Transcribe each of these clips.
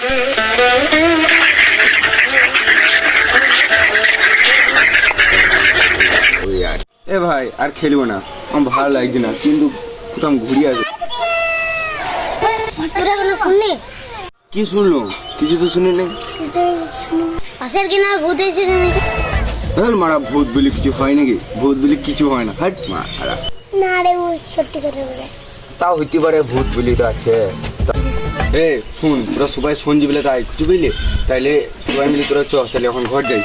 এ ভাই আর খেলবো না, আমার ভালো লাগছে না, কিন্তু কোথাও ঘুরিয়ে আসবে। কি শুনলো? কিছু তো শুনি নেই। মারা ভূত বলে কিছু হয় নাকি? ভূত বলে কিছু হয় না। হাট মারা না রে, ও সত্যি কথা বলে। তাও হইতে পারে, ভূত বলি তো আছে। এ শুন, তোরা সবাই সঞ্জি বলে তাই কিছু বুঝলি, তাইলে সবাই মিলে তোরা চ, তাহলে এখন ঘর যাই।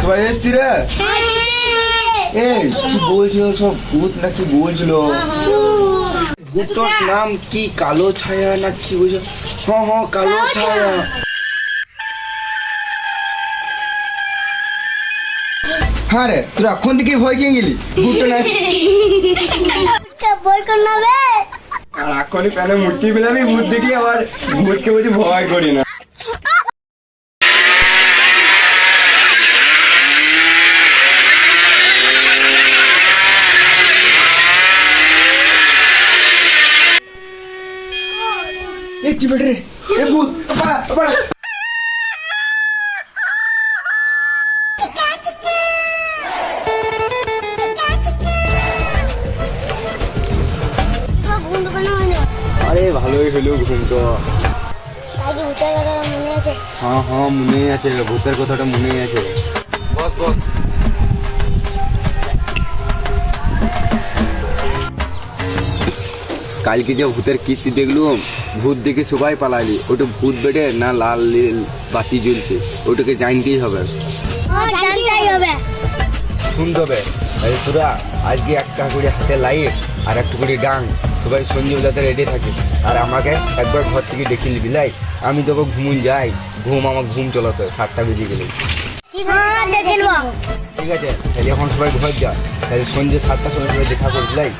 সবাই এসছি রে। এই কি বলছিল সব ভূত নাকি বলছিল? ভূতটার নাম কি কালো ছায়া না কি বলছো? হ্যাঁ কালো ছায়া। হ্যাঁ রে, তোরা এখন থেকে ভয় কে গেলি? ভূতটা না ভয় কর না রে। আর এখনই প্যানে মূর্তি পেলাম, ভূত দেখি আবার ভূতকে বলছি ভয় করি না। কি বেটে রে, এ ভূত পাড়া পাড়া। আরে ভালোই হলো ঘুম তো। হ্যাঁ মনে আছে, ভূতের কথাটা মনে আছে। বস বস। কালকে যে ভূতের কীর্তি দেখলুম, ভূত দেখে সবাই পালালি। ওটা ভূত বেটে না লাল নীল বাতি জ্বলছে, ওটাকে জানতেই হবে। শুনতে হবে। তোরা আজকে একটা করে হাতে লাইট আর একটা করে ডাং, সবাই সঞ্জীবলাতে রেডি থাকে। আর আমাকে একবার ঘর থেকে ডেকে নিবি লাই। আমি তোকে ঘুমুন যাই, আমার ঘুম চলেছে, 7টা বেজে গেলে। ঠিক আছে, তাহলে এখন সবাই ঘর যা, তাহলে সন্ধ্যে 7টার সময় সবাই দেখা করবি লাই।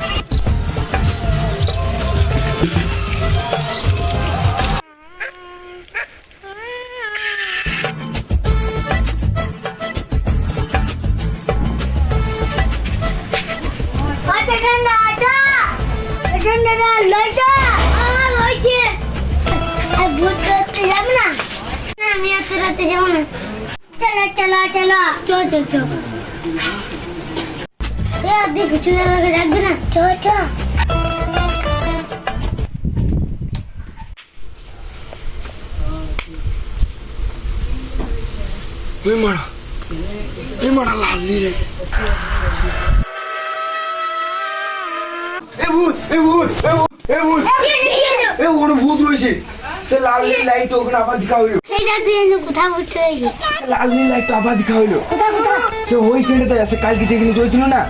মারা লাল নীল ভূত রয়েছে। সে লাল নীল লাইট ওখানে আবার দেখা হইলো। লাল নীল লাইট আবার দেখা হইলো। সে ওই ট্রেনটাতে আছে, কালকে যেখানে চলছিল না।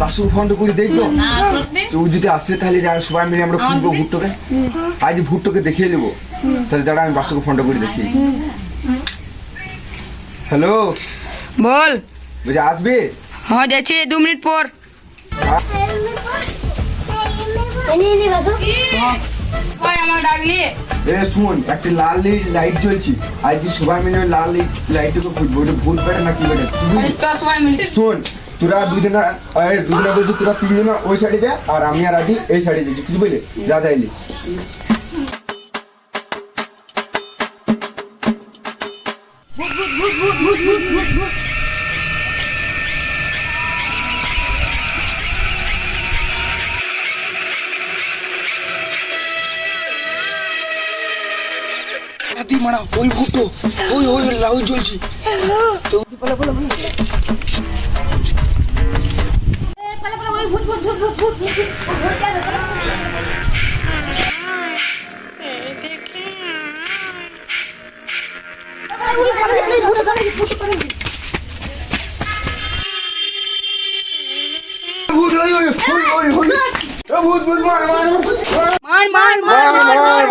বাসু ফোন করে দেখবো, ও যদি আসে তাহলে সবাই মিলে আমরা খুঁজবো ভুট্টোকে। আজ ভুট্টোকে দেখিয়ে নেবো, তাহলে যারা আমি বাসুকে ফোনটা করে দেখি। হ্যালো বল। বুঝে আসবে? হ্যাঁ যাচ্ছি 2 মিনিট পর। শুন, একটা লাল লাইট জ্বলছি, আজ সবাই মিলে লাল লাইটটাকে খুঁজবো। ওটা ভূত বেটা নাকি বেটা? শোন, তোরা দুজনা বলছি, তোরা 3 জনা ওই সাইডে যা, আর আমি আর আদি এই সাইডে যাচ্ছি, কিছু বুঝলি? যা যাইলি। মারা ওই ভূত, ওই লাউ জ্বলছি।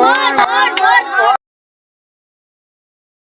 মার